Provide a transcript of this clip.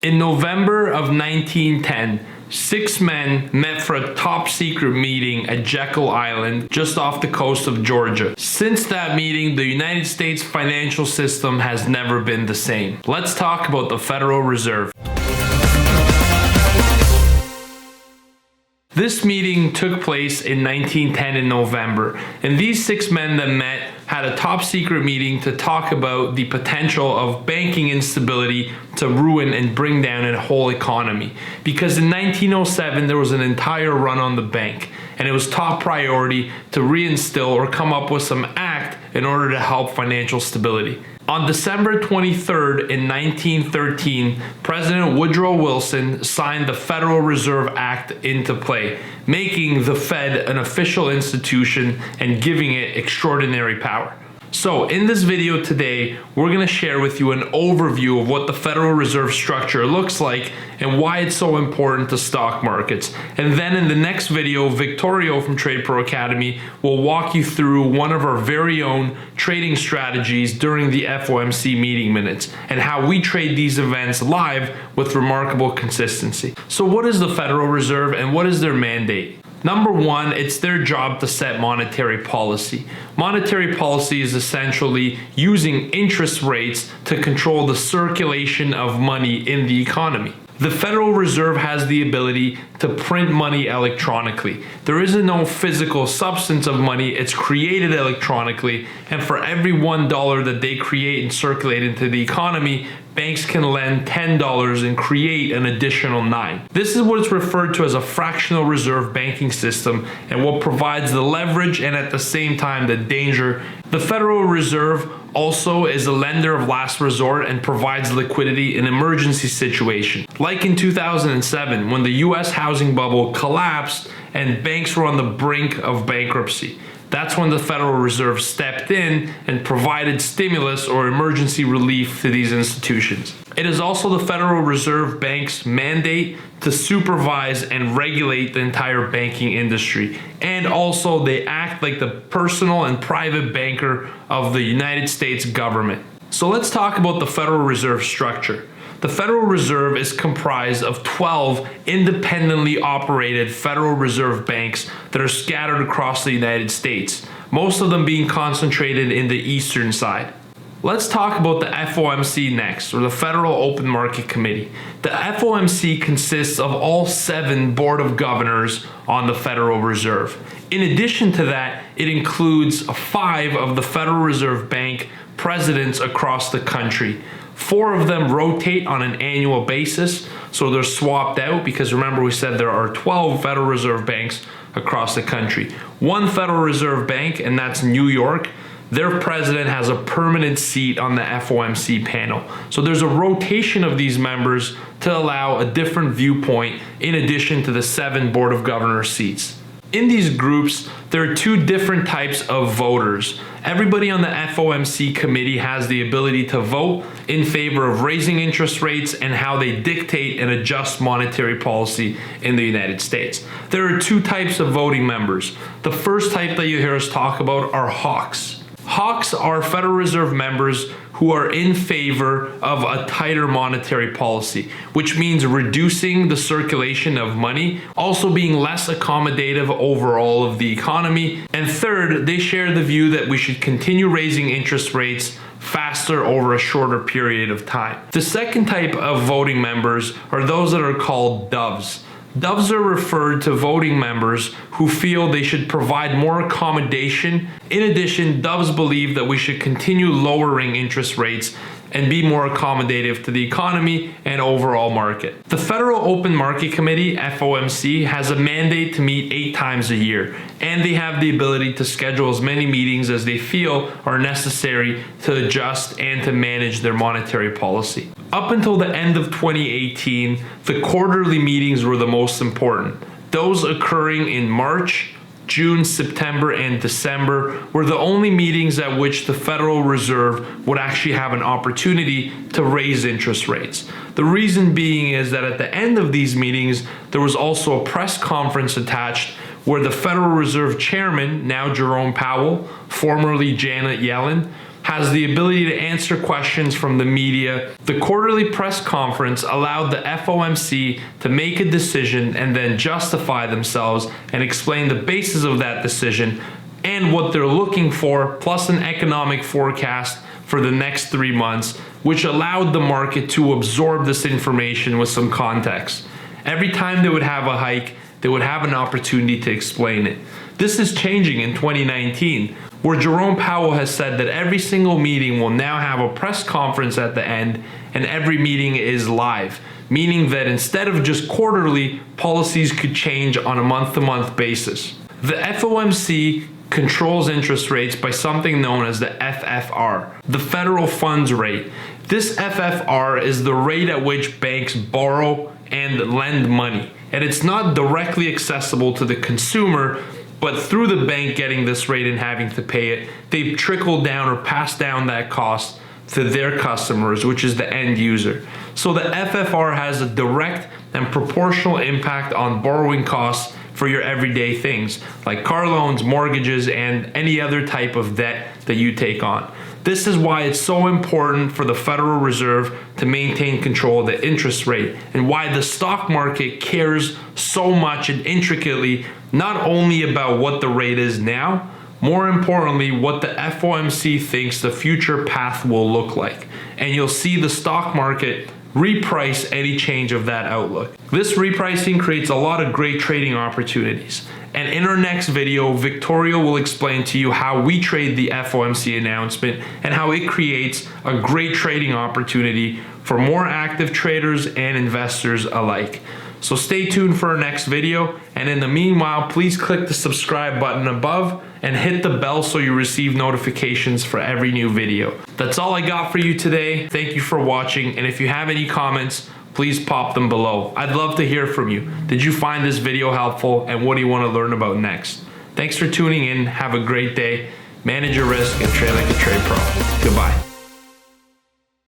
In November of 1910, 6 men met for a top secret meeting at Jekyll Island, just off the coast of Georgia. Since that meeting, the United States financial system has never been the same. Let's talk about the Federal Reserve. This meeting took place in 1910 in November, and these 6 men that met had a top secret meeting to talk about the potential of banking instability to ruin and bring down a whole economy. Because in 1907 there was an entire run on the bank, and it was top priority to reinstill or come up with some act in order to help financial stability. On December 23rd in 1913, President Woodrow Wilson signed the Federal Reserve Act into play, making the Fed an official institution and giving it extraordinary power. So in this video today, we're going to share with you an overview of what the Federal Reserve structure looks like and why it's so important to stock markets. And then in the next video, Victorio from TRADEPRO Academy will walk you through one of our very own trading strategies during the FOMC meeting minutes and how we trade these events live with remarkable consistency. So what is the Federal Reserve and what is their mandate? Number one, it's their job to set monetary policy. Monetary policy is essentially using interest rates to control the circulation of money in the economy. The Federal Reserve has the ability to print money electronically. There isn't no physical substance of money, it's created electronically, and for every $1 that they create and circulate into the economy, banks can lend $10 and create an additional 9. This is what is referred to as a fractional reserve banking system and what provides the leverage and at the same time the danger. The Federal Reserve also is a lender of last resort and provides liquidity in emergency situations. Like in 2007 when the US housing bubble collapsed and banks were on the brink of bankruptcy. That's when the Federal Reserve stepped in and provided stimulus or emergency relief to these institutions. It is also the Federal Reserve Bank's mandate to supervise and regulate the entire banking industry. And also they act like the personal and private banker of the United States government. So let's talk about the Federal Reserve structure. The Federal Reserve is comprised of 12 independently operated Federal Reserve banks that are scattered across the United States, most of them being concentrated in the eastern side. Let's talk about the FOMC next, or the Federal Open Market Committee. The FOMC consists of all 7 Board of Governors on the Federal Reserve. In addition to that, it includes 5 of the Federal Reserve Bank presidents across the country. 4 of them rotate on an annual basis, so they're swapped out because remember we said there are 12 Federal Reserve banks across the country. 1 Federal Reserve Bank, and that's New York, their president has a permanent seat on the FOMC panel. So there's a rotation of these members to allow a different viewpoint in addition to the 7 Board of Governors seats. In these groups, there are 2 different types of voters. Everybody on the FOMC committee has the ability to vote in favor of raising interest rates and how they dictate and adjust monetary policy in the United States. There are 2 types of voting members. The first type that you hear us talk about are hawks. Hawks are Federal Reserve members who are in favor of a tighter monetary policy, which means reducing the circulation of money, also being less accommodative overall of the economy. And third, they share the view that we should continue raising interest rates faster over a shorter period of time. The second type of voting members are those that are called doves. Doves are referred to voting members who feel they should provide more accommodation. In addition, doves believe that we should continue lowering interest rates and be more accommodative to the economy and overall market. The Federal Open Market Committee, FOMC, has a mandate to meet 8 times a year, and they have the ability to schedule as many meetings as they feel are necessary to adjust and to manage their monetary policy. Up until the end of 2018, the quarterly meetings were the most important. Those occurring in March, June, September, and December were the only meetings at which the Federal Reserve would actually have an opportunity to raise interest rates. The reason being is that at the end of these meetings, there was also a press conference attached where the Federal Reserve Chairman, now Jerome Powell, formerly Janet Yellen, has the ability to answer questions from the media. The quarterly press conference allowed the FOMC to make a decision and then justify themselves and explain the basis of that decision and what they're looking for, plus an economic forecast for the next 3 months, which allowed the market to absorb this information with some context. Every time they would have a hike, they would have an opportunity to explain it. This is changing in 2019, where Jerome Powell has said that every single meeting will now have a press conference at the end, and every meeting is live, meaning that instead of just quarterly, policies could change on a month-to-month basis. The FOMC controls interest rates by something known as the FFR, the federal funds rate. This FFR is the rate at which banks borrow and lend money, and it's not directly accessible to the consumer, but through the bank getting this rate and having to pay it, they've trickled down or passed down that cost to their customers, which is the end user. So the FFR has a direct and proportional impact on borrowing costs for your everyday things, like car loans, mortgages, and any other type of debt that you take on. This is why it's so important for the Federal Reserve to maintain control of the interest rate, and why the stock market cares so much and intricately, not only about what the rate is now, more importantly, what the FOMC thinks the future path will look like. And you'll see the stock market reprice any change of that outlook. This repricing creates a lot of great trading opportunities. And in our next video, Victoria will explain to you how we trade the FOMC announcement and how it creates a great trading opportunity for more active traders and investors alike. So stay tuned for our next video, and in the meanwhile, please click the subscribe button above and hit the bell so you receive notifications for every new video. That's all I got for you today. Thank you for watching, and if you have any comments, please pop them below. I'd love to hear from you. Did you find this video helpful, and what do you want to learn about next? Thanks for tuning in. Have a great day. Manage your risk and trade like a trade pro. Goodbye.